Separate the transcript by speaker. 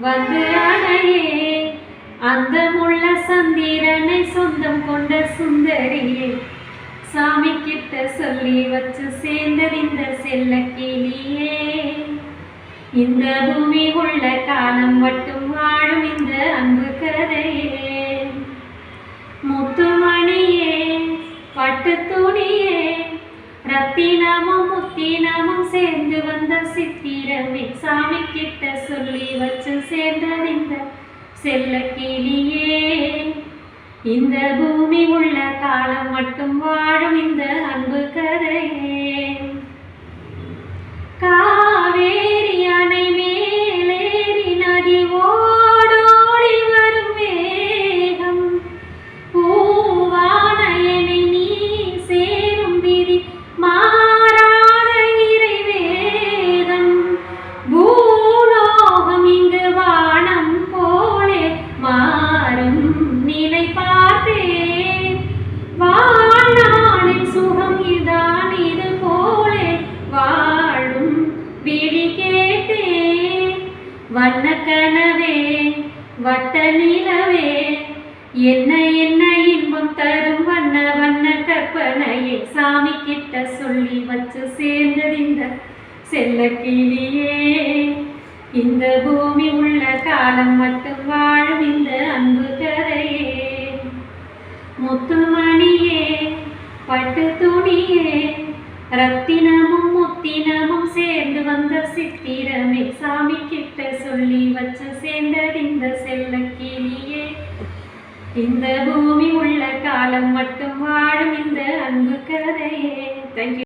Speaker 1: வந்து அணையே அந்த முள்ள சந்திரனை சொந்தம் கொண்ட சுந்தரியே சாமி கிட்ட சொல்லி வச்சு சேர்ந்தது இந்த செல்ல கிளியே. இந்த பூமி உள்ள காலம் மட்டும் வாழும் இந்த அன்பு கதையே. முத்துமணியே பட்டு துணியே ரத்தினமும் முத்தினமும் சேர்ந்து வந்த சித்திரமே சாமி கிட்ட சொல்லி வச்சு சேர்ந்தது இந்த செல்ல கிளியே. இந்த பூமி உள்ள காலம் மட்டும் வாழும் இந்த அன்பு கதையே. காவேரி அணை மேலேறி நதி ஓடோடி வரும் வேகம் பூவானையனை நீ சேரும் விதி மாறாத இறைவேதம். பூலோகம் இங்கு வானம் போலே மாறும் நிலை பார்த்தேன். வாழ்நாளின் சுகம் இதான் இது போலே வாழும் விழி கேட்டேன். வண்ண கனவே வட்ட நிலவே என்ன என்ன இன்பம் தரும் வண்ண வண்ண கற்பனையை சாமி கிட்ட சொல்லி வச்சு சேர்ந்தது இந்த செல்ல கிளியே. இந்த பூமி உள்ள காலம் மட்டும் வாழும் இந்த அன்பு கதையே. முத்துமணியே பட்டு துணியே ரத்தினமும் முத்தினமும் சேர்ந்து வந்த சித்திரமே சாமி கிட்ட சொல்லி வச்சு சேர்ந்தது இந்த செல்ல கிளியே. இந்த பூமி உள்ள காலம் மட்டும் வாழும் இந்த அன்பு கதையே. தேங்க்யூ.